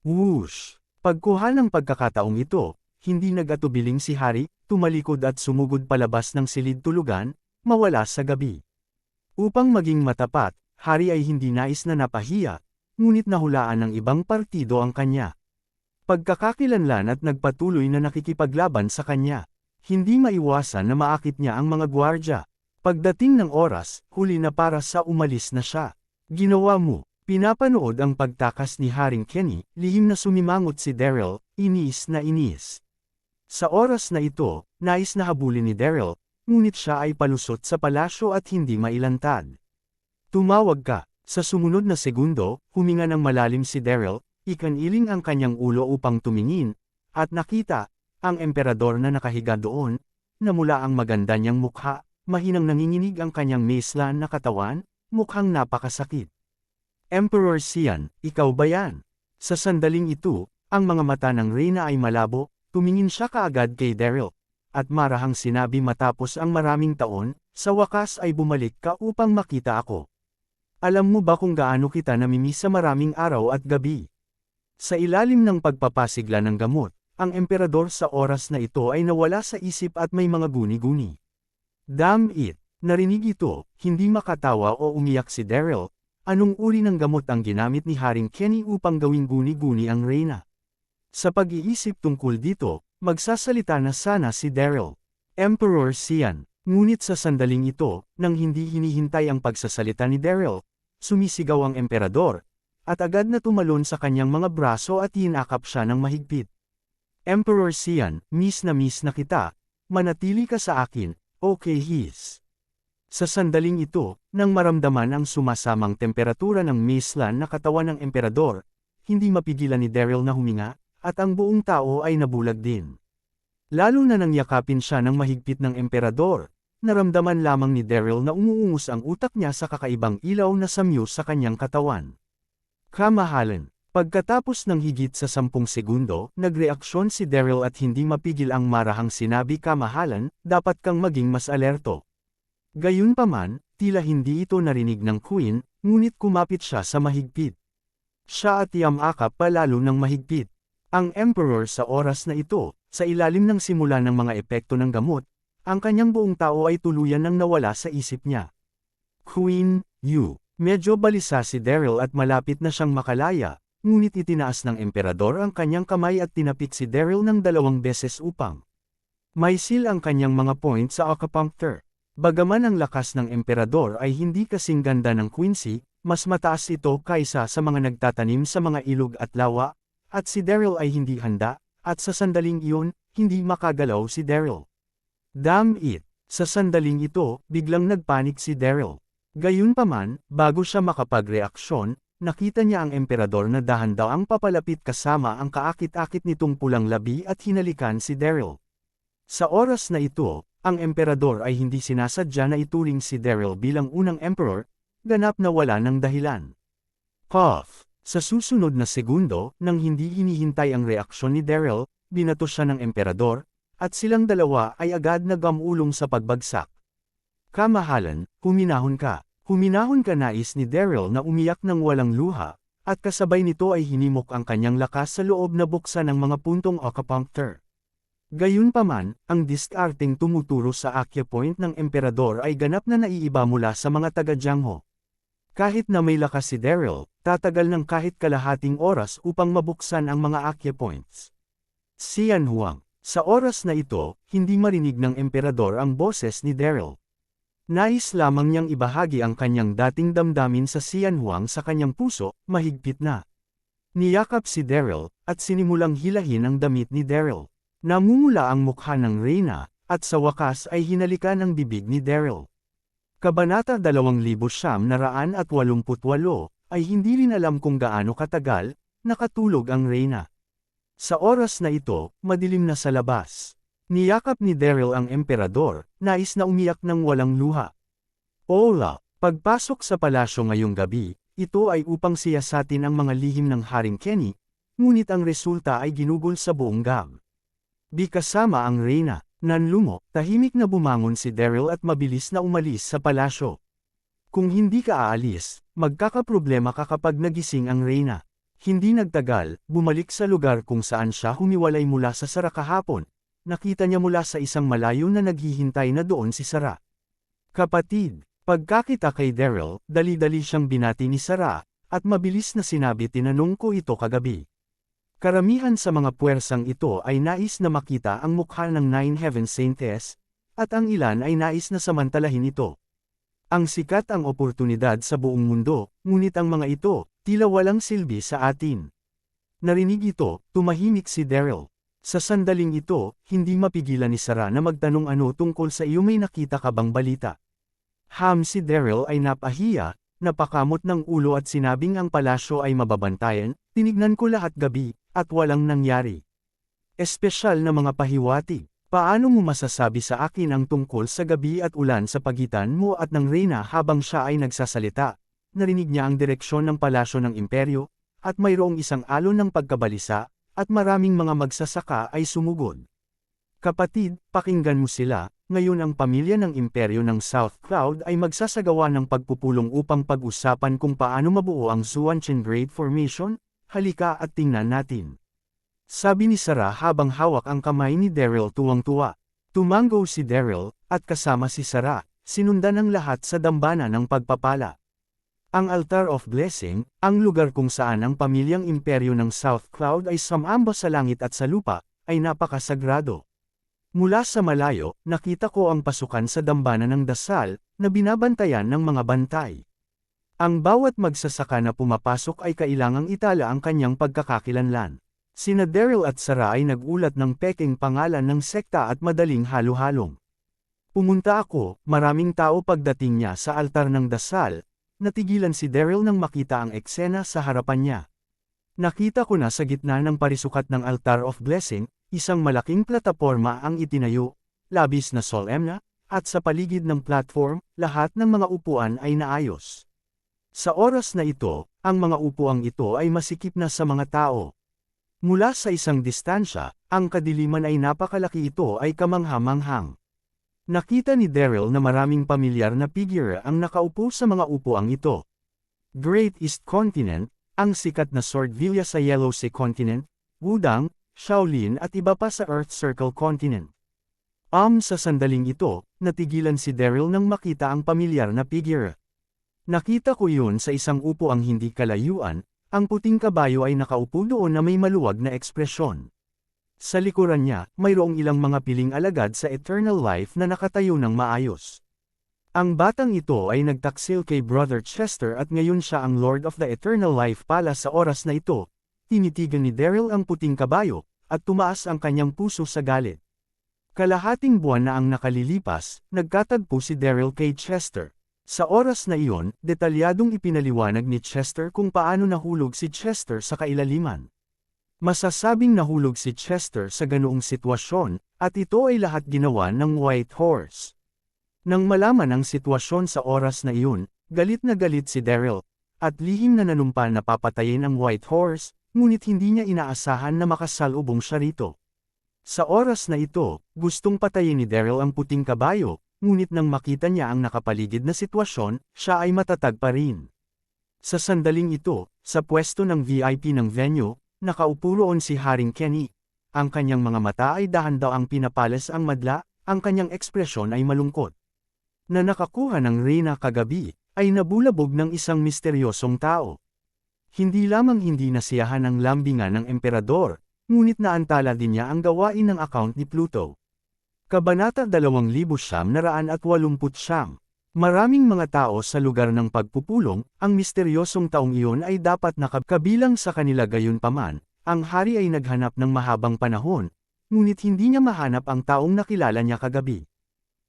Whoosh! Pagkuha ng pagkakataong ito, hindi nag-atubiling si Hari, tumalikod at sumugod palabas ng silid tulugan, mawala sa gabi. Upang maging matapat, Hari ay hindi nais na napahiya, ngunit nahulaan ng ibang partido ang kanya. Pagkakakilanlan at nagpatuloy na nakikipaglaban sa kanya. Hindi maiwasan na maakit niya ang mga gwardya. Pagdating ng oras, huli na para sa umalis na siya. Ginawa mo. Pinapanood ang pagtakas ni Haring Kenny, lihim na sumimangot si Daryl, inis na inis. Sa oras na ito, nais na habulin ni Daryl, ngunit siya ay palusot sa palasyo at hindi mailantad. Tumawag ka. Sa sumunod na segundo, huminga ng malalim si Daryl, ikaniling ang kanyang ulo upang tumingin, at nakita, ang emperador na nakahiga doon, na mula ang maganda niyang mukha, mahinang nanginginig ang kanyang maeslan na katawan, mukhang napakasakit. Emperor Xian, ikaw ba yan? Sa sandaling ito, ang mga mata ng Reyna ay malabo, tumingin siya kaagad kay Daryl, at marahang sinabi matapos ang maraming taon, sa wakas ay bumalik ka upang makita ako. Alam mo ba kung gaano kita namimiss sa maraming araw at gabi? Sa ilalim ng pagpapasigla ng gamot, ang emperador sa oras na ito ay nawala sa isip at may mga guni-guni. Damn it! Narinig ito, hindi makatawa o umiyak si Daryl. Anong uri ng gamot ang ginamit ni Haring Kenny upang gawing guni-guni ang Reyna? Sa pag-iisip tungkol dito, magsasalita na sana si Daryl. Emperor Xian. Ngunit sa sandaling ito, nang hindi hinihintay ang pagsasalita ni Daryl, sumisigaw ang emperador, at agad na tumalon sa kanyang mga braso at hinakap siya ng mahigpit. Emperor Xian, miss na kita, manatili ka sa akin, okay his. Sa sandaling ito, nang maramdaman ang sumasamang temperatura ng maeslan na katawan ng emperador, hindi mapigilan ni Daryl na huminga, at ang buong tao ay nabulag din. Lalo na nang yakapin siya ng mahigpit ng emperador, naramdaman lamang ni Daryl na umuungos ang utak niya sa kakaibang ilaw na samyo sa kanyang katawan. Kamahalan. Pagkatapos ng higit sa 10 segundo, nagreaksyon si Daryl at hindi mapigil ang marahang sinabi kamahalan, dapat kang maging mas alerto. Gayunpaman, tila hindi ito narinig ng Queen, ngunit kumapit siya sa mahigpit. Siya at yamakap palalo ng mahigpit. Ang Emperor sa oras na ito, sa ilalim ng simula ng mga epekto ng gamot, ang kanyang buong tao ay tuluyan nang nawala sa isip niya. Queen, you. Medyo balisa si Daryl at malapit na siyang makalaya, ngunit itinaas ng emperador ang kanyang kamay at tinapik si Daryl ng 2 beses upang may seal ang kanyang mga point sa acupuncture. Bagaman ang lakas ng emperador ay hindi kasing ganda ng Quincy, mas mataas ito kaysa sa mga nagtatanim sa mga ilog at lawa, at si Daryl ay hindi handa, at sa sandaling iyon, hindi makagalaw si Daryl. Damn it! Sa sandaling ito, biglang nagpanik si Daryl. Gayunpaman, bago siya makapagreaksyon, nakita niya ang emperador na dahan-dahang papalapit kasama ang kaakit-akit nitong pulang labi at hinalikan si Daryl. Sa oras na ito, ang emperador ay hindi sinasadya na ituring si Daryl bilang unang emperor, ganap na wala ng dahilan. Puff! Sa susunod na segundo, nang hindi hinihintay ang reaksyon ni Daryl, binato siya ng emperador, at silang dalawa ay agad na gamulong sa pagbagsak. Kamahalan, huminahon ka. Huminahon ka, nais ni Daryl na umiyak ng walang luha, at kasabay nito ay hinimok ang kanyang lakas sa loob na buksan ng mga puntong acupuncture. Gayunpaman, ang diskarteng tumuturo sa acupoint ng emperador ay ganap na naiiba mula sa mga taga-Jiangho. Kahit na may lakas si Daryl, tatagal ng kahit kalahating oras upang mabuksan ang mga acupoints. Xian Huang. Sa oras na ito, hindi marinig ng emperador ang boses ni Daryl. Nais lamang niyang ibahagi ang kanyang dating damdamin sa Xian Huang sa kanyang puso, mahigpit na. Niyakap si Daryl, at sinimulang hilahin ang damit ni Daryl. Namumula ang mukha ng reyna, at sa wakas ay hinalikan ang bibig ni Daryl. Kabanata 2988 ay hindi rin alam kung gaano katagal, nakatulog ang reyna. Sa oras na ito, madilim na sa labas. Niyakap ni Daryl ang emperador, nais na umiyak ng walang luha. Ola, pagpasok sa palasyo ngayong gabi, ito ay upang siyasatin ang mga lihim ng Haring Kenny, ngunit ang resulta ay ginugol sa buong gab. Di kasama ang reyna. Nanlumo, tahimik na bumangon si Daryl at mabilis na umalis sa palasyo. Kung hindi ka aalis, magkakaproblema ka kapag nagising ang reyna. Hindi nagtagal, bumalik sa lugar kung saan siya humiwalay mula sa Sara kahapon. Nakita niya mula sa isang malayo na naghihintay na doon si Sara. Kapatid, pagkakita kay Daryl, dali-dali siyang binati ni Sara, at mabilis na sinabi, tinanong ko ito kagabi. Karamihan sa mga puwersang ito ay nais na makita ang mukha ng Nine Heaven Saints, at ang ilan ay nais na samantalahin ito. Ang sikat ang oportunidad sa buong mundo, ngunit ang mga ito, tila walang silbi sa atin. Narinig ito, tumahimik si Daryl. Sa sandaling ito, hindi mapigilan ni Sara na magtanong ano tungkol sa iyo, may nakita ka bang balita. Si Daryl ay napahiya, napakamot ng ulo at sinabing ang palasyo ay mababantayan, tinignan ko lahat gabi, at walang nangyari. Espesyal na mga pahiwatig. Paano mo masasabi sa akin ang tungkol sa gabi at ulan sa pagitan mo at ng reyna habang siya ay nagsasalita? Narinig niya ang direksyon ng palasyo ng imperyo, at mayroong isang alon ng pagkabalisa, at maraming mga magsasaka ay sumugod. Kapatid, pakinggan mo sila, ngayon ang pamilya ng imperyo ng South Cloud ay magsasagawa ng pagpupulong upang pag-usapan kung paano mabuo ang Xuanchen Great Formation. Halika at tingnan natin. Sabi ni Sara habang hawak ang kamay ni Daryl, tuwang-tuwa. Tumango si Daryl, at kasama si Sara, sinundan ang lahat sa dambana ng pagpapala. Ang Altar of Blessing, ang lugar kung saan ang pamilyang imperyo ng South Cloud ay sumamba sa langit at sa lupa, ay napakasagrado. Mula sa malayo, nakita ko ang pasukan sa dambana ng dasal, na binabantayan ng mga bantay. Ang bawat magsasaka na pumapasok ay kailangang itala ang kanyang pagkakakilanlan. Sina Daryl at Sara ay nagulat ng pekeng pangalan ng sekta at madaling halo-halong. Pumunta ako, maraming tao pagdating niya sa altar ng dasal, natigilan si Daryl nang makita ang eksena sa harapan niya. Nakita ko na sa gitna ng parisukat ng Altar of Blessing, isang malaking plataporma ang itinayo, labis na solemna, at sa paligid ng platform, lahat ng mga upuan ay naayos. Sa oras na ito, ang mga upuang ito ay masikip na sa mga tao. Mula sa isang distansya, ang kadiliman ay napakalaki, ito ay kamangha-manghang. Nakita ni Daryl na maraming pamilyar na figure ang nakaupo sa mga upuang ito. Great East Continent, ang sikat na Swordvilla sa Yellow Sea Continent, Wudang, Shaolin at iba pa sa Earth Circle Continent. Sa sandaling ito, natigilan si Daryl nang makita ang pamilyar na figure. Nakita ko yun sa isang upuang hindi kalayuan, ang puting kabayo ay nakaupo doon na may maluwag na ekspresyon. Sa likuran niya, mayroong ilang mga piling alagad sa Eternal Life na nakatayo ng maayos. Ang batang ito ay nagtaksil kay Brother Chester at ngayon siya ang Lord of the Eternal Life pala sa oras na ito. Tinitigan ni Daryl ang puting kabayo, at tumaas ang kanyang puso sa galit. Kalahating buwan na ang nakalilipas, nagkatagpo si Daryl kay Chester. Sa oras na iyon, detalyadong ipinaliwanag ni Chester kung paano nahulog si Chester sa kailaliman. Masasabing nahulog si Chester sa ganoong sitwasyon, at ito ay lahat ginawa ng White Horse. Nang malaman ang sitwasyon sa oras na iyon, galit na galit si Daryl, at lihim na nanumpal na papatayin ang White Horse, ngunit hindi niya inaasahan na makasalubong siya rito. Sa oras na ito, gustong patayin ni Daryl ang puting kabayo, ngunit nang makita niya ang nakapaligid na sitwasyon, siya ay matatag pa rin. Sa sandaling ito, sa pwesto ng VIP ng venue, nakaupo roon si Haring Kenny. Ang kanyang mga mata ay dahan-dahang pinapalas ang madla, ang kanyang ekspresyon ay malungkot. Na nakakuha ng reyna kagabi, ay nabulabog ng isang misteryosong tao. Hindi lamang hindi nasiyahan ang lambingan ng emperador, ngunit naantala din niya ang gawain ng account ni Pluto. Kabanata 2989. Maraming mga tao sa lugar ng pagpupulong, ang misteryosong taong iyon ay dapat nakabilang sa kanila gayunpaman, ang hari ay naghanap ng mahabang panahon, ngunit hindi niya mahanap ang taong nakilala niya kagabi.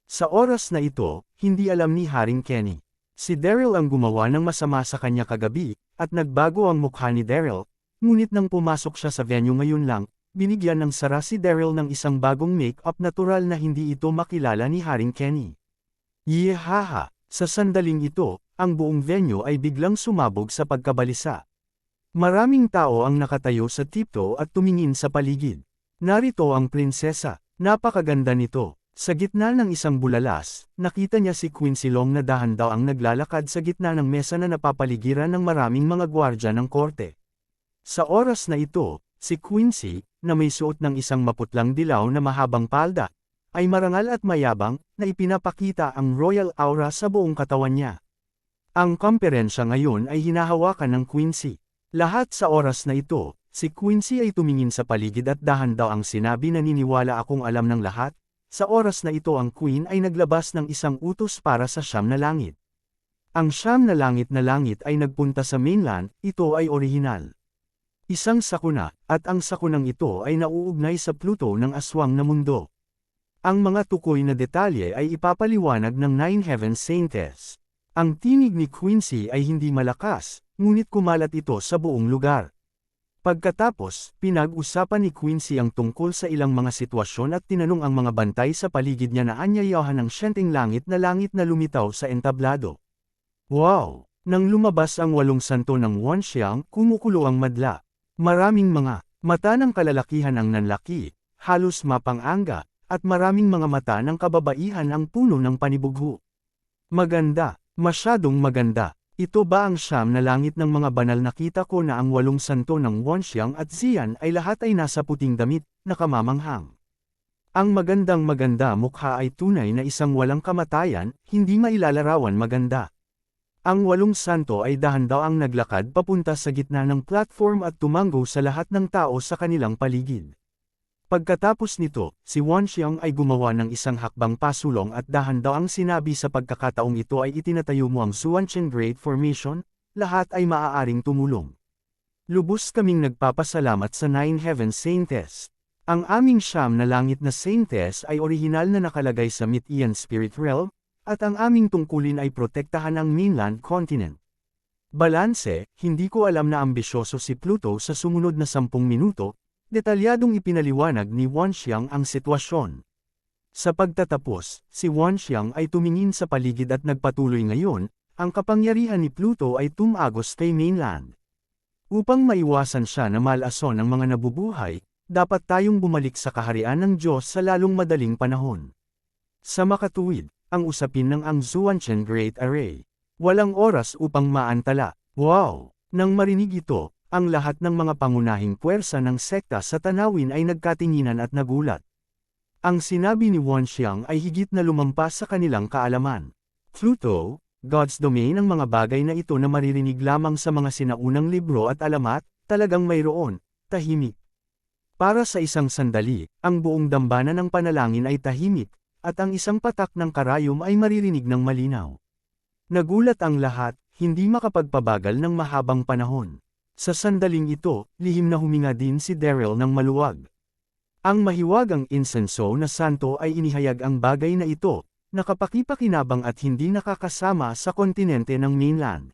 Sa oras na ito, hindi alam ni Haring Kenny. Si Daryl ang gumawa ng masama sa kanya kagabi, at nagbago ang mukha ni Daryl, ngunit nang pumasok siya sa venue ngayon lang, binigyan ng sara si Daryl ng isang bagong make-up natural na hindi ito makilala ni Haring Kenny. Yehaha! Sa sandaling ito, ang buong venue ay biglang sumabog sa pagkabalisa. Maraming tao ang nakatayo sa tipto at tumingin sa paligid. Narito ang prinsesa, napakaganda nito. Sa gitna ng isang bulalas, nakita niya si Quincy Long na dahan-dahang naglalakad sa gitna ng mesa na napapaligiran ng maraming mga gwardya ng korte. Sa oras na ito, si Quincy, na may suot ng isang maputlang dilaw na mahabang palda, ay marangal at mayabang, na ipinapakita ang royal aura sa buong katawan niya. Ang komperensya ngayon ay hinahawakan ng Quincy. Lahat sa oras na ito, si Quincy ay tumingin sa paligid at dahan-dahang sinabi na naniniwala akong alam ng lahat. Sa oras na ito ang Queen ay naglabas ng isang utos para sa Siyam na Langit. Ang Siyam na Langit ay nagpunta sa mainland, ito ay orihinal. Isang sakuna, at ang sakunang ito ay nauugnay sa Pluto ng aswang na mundo. Ang mga tukoy na detalye ay ipapaliwanag ng Nine Heavens Saints. Ang tinig ni Quincy ay hindi malakas, ngunit kumalat ito sa buong lugar. Pagkatapos, pinag-usapan ni Quincy ang tungkol sa ilang mga sitwasyon at tinanong ang mga bantay sa paligid niya na anyayahan ng siyenteng langit na lumitaw sa entablado. Wow! Nang lumabas ang 8 santo ng Wanxiang, kumukulo ang madla. Maraming mga mata ng kalalakihan ang nanlaki, halos mapang-anga, at maraming mga mata ng kababaihan ang puno ng panibugho. Maganda, masyadong maganda. Ito ba ang Siyam na Langit ng mga banal? Nakita ko na ang 8 santo ng Wanxiang at Xian ay lahat ay nasa puting damit, nakamamanghang. Ang magandang maganda mukha ay tunay na isang walang kamatayan, hindi mailalarawan maganda. Ang 8 santo ay dahan-dahang naglakad papunta sa gitna ng platform at tumango sa lahat ng tao sa kanilang paligid. Pagkatapos nito, si Wanxiang ay gumawa ng isang hakbang pasulong at dahan-dahang sinabi sa pagkakataong ito ay itinatayo mo ang Xuanchen Great Formation, lahat ay maaaring tumulong. Lubos kaming nagpapasalamat sa Nine Heavens Saints. Ang aming Siyam na Langit na Saints ay orihinal na nakalagay sa Mythian Spirit Realm, at ang aming tungkulin ay protektahan ang mainland continent. Balanse, hindi ko alam na ambisyoso si Pluto sa sumunod na 10 minuto, detalyadong ipinaliwanag ni Wanxiang ang sitwasyon. Sa pagtatapos, si Wanxiang ay tumingin sa paligid at nagpatuloy ngayon, ang kapangyarihan ni Pluto ay tumagos kay mainland. Upang maiwasan siya na malason ng mga nabubuhay, dapat tayong bumalik sa kaharian ng Diyos sa lalong madaling panahon. Sa makatuwid, ang usapin ng ang Xuanchen Great Array. Walang oras upang maantala. Wow! Nang marinig ito, ang lahat ng mga pangunahing puwersa ng sekta sa tanawin ay nagkatinginan at nagulat. Ang sinabi ni Wanxiang ay higit na lumampas sa kanilang kaalaman. Pluto, God's domain. Ang mga bagay na ito na maririnig lamang sa mga sinaunang libro at alamat, talagang mayroon, tahimik. Para sa isang sandali, ang buong dambana ng panalangin ay tahimik, at ang isang patak ng karayom ay maririnig ng malinaw. Nagulat ang lahat, hindi makapagpabagal ng mahabang panahon. Sa sandaling ito, lihim na huminga din si Daryl ng maluwag. Ang mahiwagang insenso na santo ay inihayag ang bagay na ito, nakapakipakinabang at hindi nakakasama sa kontinente ng mainland.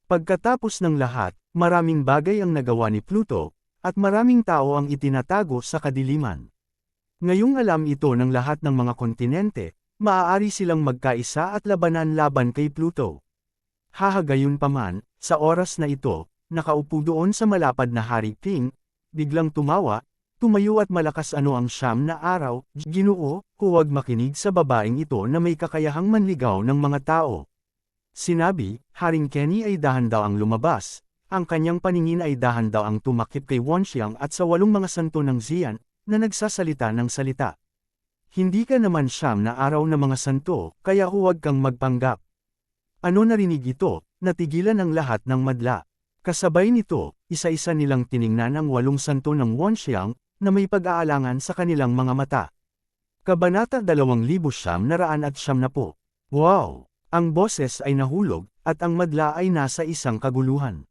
Pagkatapos ng lahat, maraming bagay ang nagawa ni Pluto, at maraming tao ang itinatago sa kadiliman. Ngayong alam ito ng lahat ng mga kontinente, maaari silang magkaisa at labanan laban kay Pluto. Hahagayunpaman, Sa oras na ito, nakaupo doon sa malapad na Hari Ping, biglang tumawa, tumayo at malakas ano ang siyam na araw, Ginoo, huwag makinig sa babaeng ito na may kakayahang manligaw ng mga tao. Sinabi, Haring Kenny ay dahan daw ang lumabas, ang kanyang paningin ay dahan daw ang tumakip kay Wonxiang at sa 8 mga santo ng Xian, na nagsasalita ng salita. Hindi ka naman siyam na araw na mga santo, kaya huwag kang magpanggap. Ano narinig ito, natigilan ang lahat ng madla. Kasabay nito, isa-isa nilang tiningnan ang 8 santo ng Wonxiang, na may pag-aalangan sa kanilang mga mata. Kabanata 2990. Wow! Ang boses ay nahulog, at ang madla ay nasa isang kaguluhan.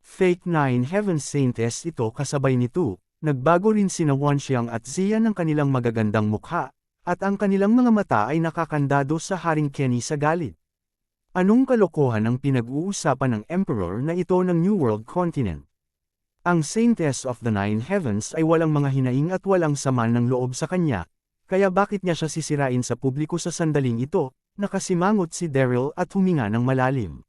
Fake 9 Heaven Saints ito kasabay nito, nagbago rin sina Wonxiang at Xian ng kanilang magagandang mukha, at ang kanilang mga mata ay nakakandado sa Haring Kenny sa galit. Anong kalokohan ang pinag-uusapan ng Emperor na ito ng New World Continent? Ang Saintess of the Nine Heavens ay walang mga hinaing at walang sama ng loob sa kanya, kaya bakit niya siya sisirain sa publiko sa sandaling ito? Nakasimangot si Daryl at huminga ng malalim.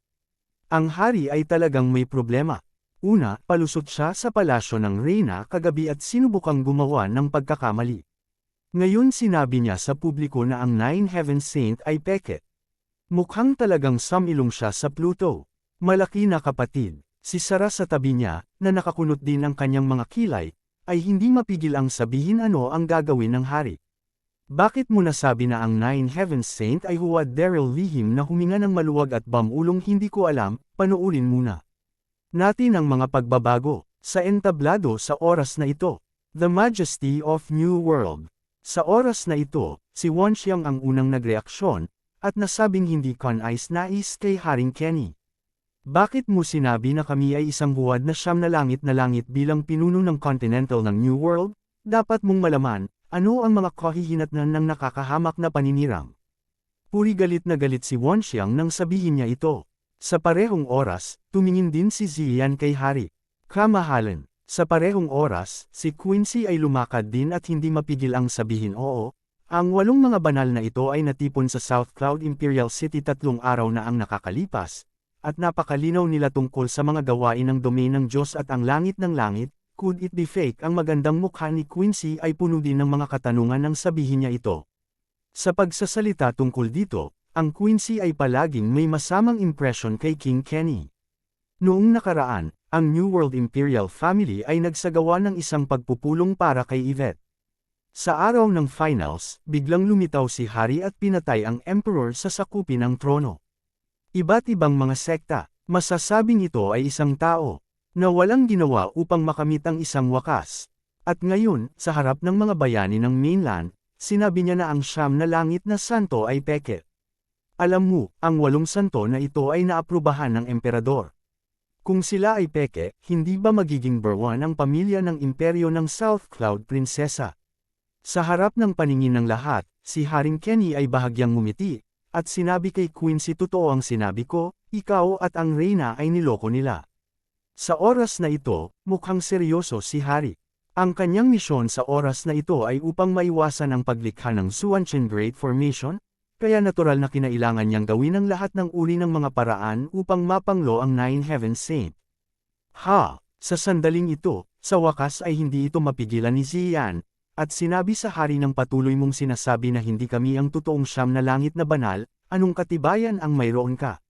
Ang hari ay talagang may problema. Una, palusot siya sa palasyo ng Reyna kagabi at sinubukang gumawa ng pagkakamali. Ngayon sinabi niya sa publiko na ang Nine Heaven Saint ay peke. Mukhang talagang samilong siya sa Pluto. Malaki na kapatid, si Sarah sa tabi niya, na nakakunot din ang kanyang mga kilay, ay hindi mapigil ang sabihin ano ang gagawin ng hari. Bakit mo nasabi na ang Nine Heaven Saint ay huwad? Daryl lihim na huminga ng maluwag at bamulong hindi ko alam, panuulin muna natin ang mga pagbabago sa entablado sa oras na ito. The Majesty of New World. Sa oras na ito, si Wonxiang ang unang nagreaksyon, at nasabing hindi nais kay Haring Kenny. Bakit mo sinabi na kami ay isang huwad na siyam na langit bilang pinuno ng Continental ng New World? Dapat mong malaman, ano ang mga kahihinatnan ng nakakahamak na paninirang. Puri galit na galit si Wonxiang nang sabihin niya ito. Sa parehong oras, tumingin din si Xian kay Hari. Kamahalan. Sa parehong oras, si Quincy ay lumakad din at hindi mapigil ang sabihin oo. Ang 8 mga banal na ito ay natipon sa South Cloud Imperial City 3 araw na ang nakakalipas, at napakalinaw nila tungkol sa mga gawain ng domain ng Diyos at ang langit ng langit. Could it be fake? Ang magandang mukha ni Quincy ay puno din ng mga katanungan nang sabihin niya ito. Sa pagsasalita tungkol dito, ang Quincy ay palaging may masamang impression kay King Kenny. Noong nakaraan, ang New World Imperial Family ay nagsagawa ng isang pagpupulong para kay Yvette. Sa araw ng finals, biglang lumitaw si Hari at pinatay ang Emperor sa sakupin ng trono. Iba't ibang mga sekta, masasabing ito ay isang tao, na walang ginawa upang makamit ang isang wakas. At ngayon, sa harap ng mga bayani ng mainland, sinabi niya na ang 9 na langit na santo ay peke. Alam mo, ang 8 santo na ito ay naaprubahan ng emperador. Kung sila ay peke, hindi ba magiging berwan ang pamilya ng imperyo ng South Cloud Prinsesa? Sa harap ng paningin ng lahat, si Haring Kenny ay bahagyang ngumiti, at sinabi kay Quincy totoo ang sinabi ko, ikaw at ang Reyna ay niloko nila. Sa oras na ito, mukhang seryoso si Hari. Ang kanyang misyon sa oras na ito ay upang maiwasan ang paglikha ng Xuanchen Great Formation, kaya natural na kinailangan niyang gawin ang lahat ng uri ng mga paraan upang mapanglo ang Nine Heaven Saint. Sa sandaling ito, sa wakas ay hindi ito mapigilan ni Xian, at sinabi sa hari ng patuloy mong sinasabi na hindi kami ang totoong 9 na langit na banal, anong katibayan ang mayroon ka?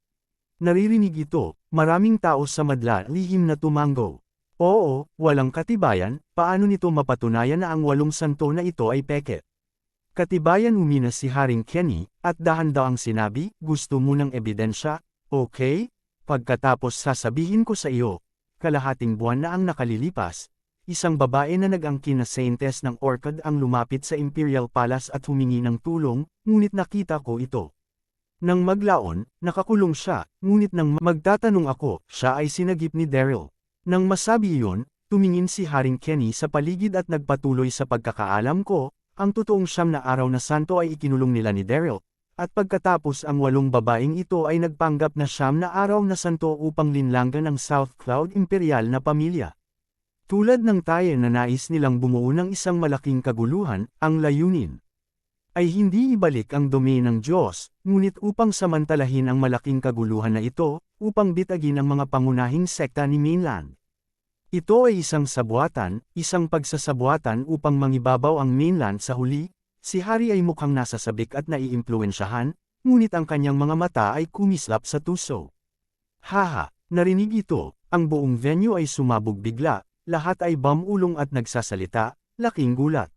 Naririnig ito, maraming tao sa madla lihim na tumanggo. Oo, walang katibayan, paano nito mapatunayan na ang 8 santo na ito ay peke? Katibayan umina si Haring Kenny, at dahan daw ang sinabi, gusto mo ng ebidensya, okay? Pagkatapos sasabihin ko sa iyo, kalahating buwan na ang nakalilipas, isang babae na nag-angkin na Saintess ng Orchid ang lumapit sa Imperial Palace at humingi ng tulong, ngunit nakita ko ito. Nang maglaon, nakakulong siya, ngunit nang magtatanong ako, siya ay sinagip ni Daryl. Nang masabi iyon, tumingin si Haring Kenny sa paligid at nagpatuloy sa pagkakaalam ko, ang totoong 9 na araw na santo ay ikinulong nila ni Daryl, at pagkatapos ang 8 babaeng ito ay nagpanggap na 9 na araw na santo upang linlanggan ang South Cloud Imperial na pamilya. Tulad ng tayo na nais nilang bumuo ng isang malaking kaguluhan, ang layunin ay hindi ibalik ang domain ng Diyos, ngunit upang samantalahin ang malaking kaguluhan na ito, upang bitagin ang mga pangunahing sekta ni Mainland. Ito ay isang sabuatan, isang pagsasabuatan upang mangibabaw ang Mainland sa huli. Si Hari ay mukhang nasasabik at naiimpluwensyahan, ngunit ang kanyang mga mata ay kumislap sa tuso. Haha, narinig ito, ang buong venue ay sumabog bigla, lahat ay bumulong at nagsasalita, laking gulat.